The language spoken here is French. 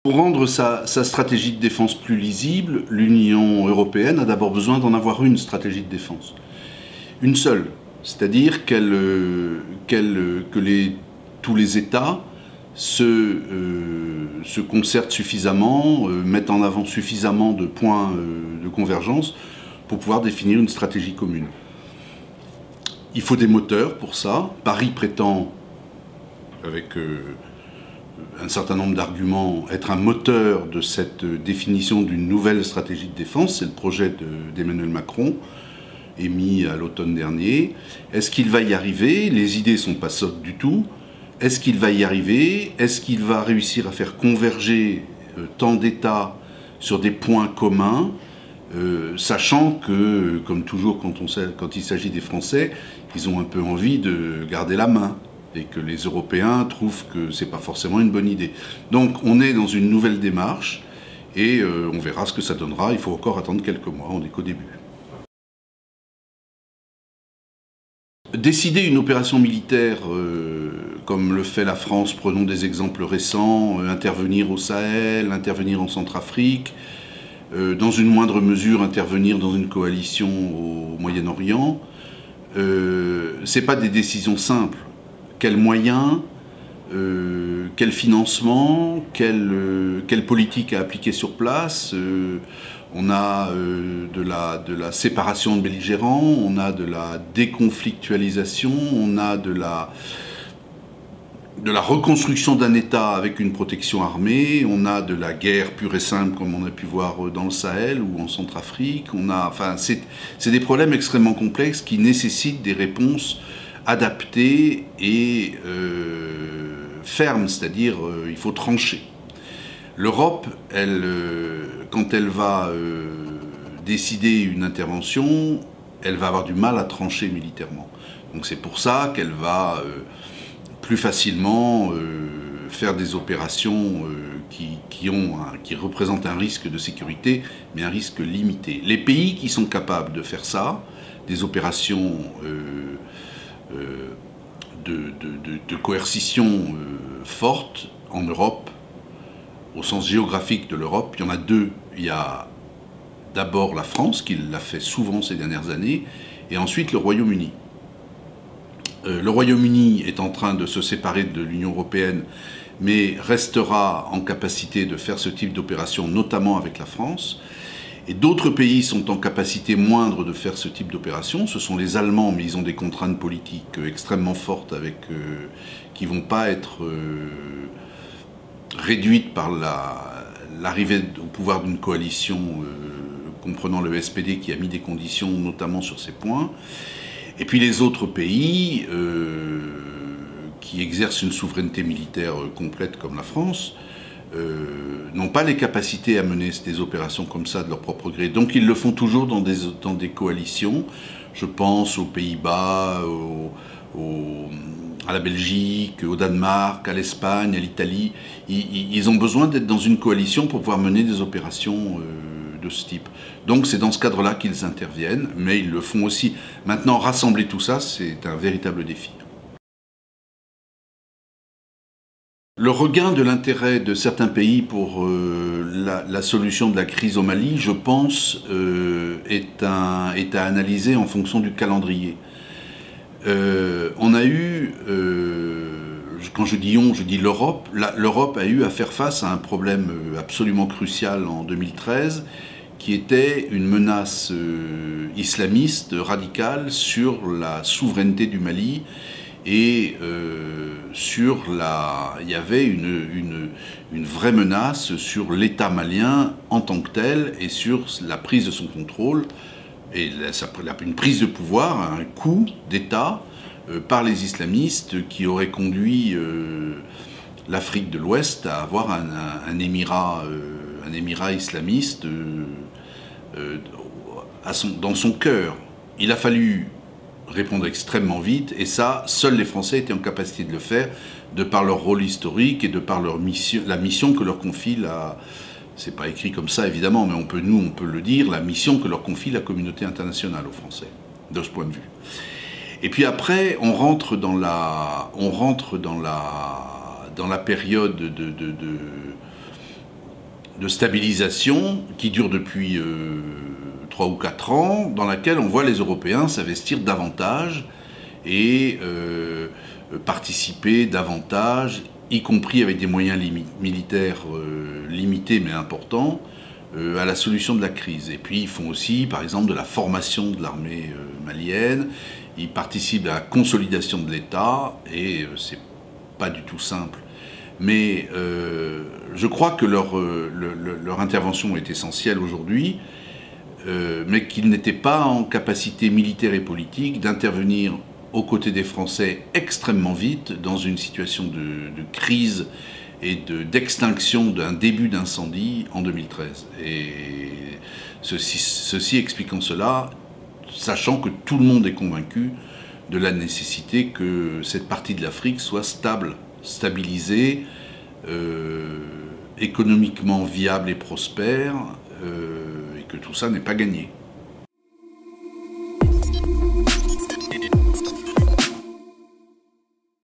Pour rendre sa stratégie de défense plus lisible, l'Union européenne a d'abord besoin d'en avoir une stratégie de défense. Une seule. C'est-à-dire que tous les États se concertent suffisamment, mettent en avant suffisamment de points de convergence pour pouvoir définir une stratégie commune. Il faut des moteurs pour ça. Paris prétend, avec un certain nombre d'arguments, être un moteur de cette définition d'une nouvelle stratégie de défense. C'est le projet d'Emmanuel Macron, émis à l'automne dernier. Est-ce qu'il va y arriver? Les idées ne sont pas sottes du tout. Est-ce qu'il va y arriver? Est-ce qu'il va réussir à faire converger tant d'États sur des points communs, sachant que, comme toujours quand il s'agit des Français, ils ont un peu envie de garder la main et que les Européens trouvent que ce n'est pas forcément une bonne idée. Donc on est dans une nouvelle démarche et on verra ce que ça donnera. Il faut encore attendre quelques mois, on n'est qu'au début. Décider une opération militaire comme le fait la France, prenons des exemples récents, intervenir au Sahel, intervenir en Centrafrique, dans une moindre mesure intervenir dans une coalition au Moyen-Orient, ce n'est pas des décisions simples. Quels moyens, quel financement, quelle politique à appliquer sur place. On a de la séparation de belligérants, on a de la déconflictualisation, on a de la reconstruction d'un État avec une protection armée, on a de la guerre pure et simple comme on a pu voir dans le Sahel ou en Centrafrique. C'est des problèmes extrêmement complexes qui nécessitent des réponses adaptées et fermes, c'est-à-dire il faut trancher. L'Europe, quand elle va décider une intervention, elle va avoir du mal à trancher militairement. Donc c'est pour ça qu'elle va plus facilement faire des opérations qui représentent un risque de sécurité, mais un risque limité. Les pays qui sont capables de faire ça, des opérations de coercition forte en Europe, au sens géographique de l'Europe, il y en a deux. Il y a d'abord la France, qui l'a fait souvent ces dernières années, et ensuite le Royaume-Uni. Le Royaume-Uni est en train de se séparer de l'Union européenne, mais restera en capacité de faire ce type d'opération, notamment avec la France. Et d'autres pays sont en capacité moindre de faire ce type d'opération. Ce sont les Allemands, mais ils ont des contraintes politiques extrêmement fortes qui ne vont pas être réduites par l'arrivée au pouvoir d'une coalition comprenant le SPD qui a mis des conditions notamment sur ces points. Et puis les autres pays qui exercent une souveraineté militaire complète comme la France n'ont pas les capacités à mener des opérations comme ça de leur propre gré. Donc ils le font toujours dans des coalitions. Je pense aux Pays-Bas, à la Belgique, au Danemark, à l'Espagne, à l'Italie. Ils ont besoin d'être dans une coalition pour pouvoir mener des opérations de ce type. Donc c'est dans ce cadre-là qu'ils interviennent, mais ils le font aussi. Maintenant, rassembler tout ça, c'est un véritable défi. Le regain de l'intérêt de certains pays pour la solution de la crise au Mali, je pense, est à analyser en fonction du calendrier. On a eu, quand je dis on, je dis l'Europe. L'Europe a eu à faire face à un problème absolument crucial en 2013, qui était une menace islamiste radicale sur la souveraineté du Mali. Et il y avait une vraie menace sur l'État malien en tant que tel et sur la prise de son contrôle et une prise de pouvoir, un coup d'État par les islamistes qui aurait conduit l'Afrique de l'Ouest à avoir un émirat islamiste dans son cœur. Il a fallu répondre extrêmement vite, et ça, seuls les Français étaient en capacité de le faire, de par leur rôle historique et de par la mission que leur confie c'est pas écrit comme ça évidemment, mais on peut le dire, la mission que leur confie la communauté internationale aux Français. de ce point de vue. Et puis après, on rentre dans la période de stabilisation qui dure depuis 3 ou 4 ans, dans laquelle on voit les Européens s'investir davantage et participer davantage, y compris avec des moyens militaires limités mais importants, à la solution de la crise. Et puis ils font aussi, par exemple, de la formation de l'armée malienne, ils participent à la consolidation de l'État, et c'est pas du tout simple. Mais je crois que leur intervention est essentielle aujourd'hui, mais qu'ils n'étaient pas en capacité militaire et politique d'intervenir aux côtés des Français extrêmement vite dans une situation de crise et d'extinction d'un début d'incendie en 2013. Et ceci expliquant cela, sachant que tout le monde est convaincu de la nécessité que cette partie de l'Afrique soit stabilisée, économiquement viable et prospère, et que tout ça n'est pas gagné.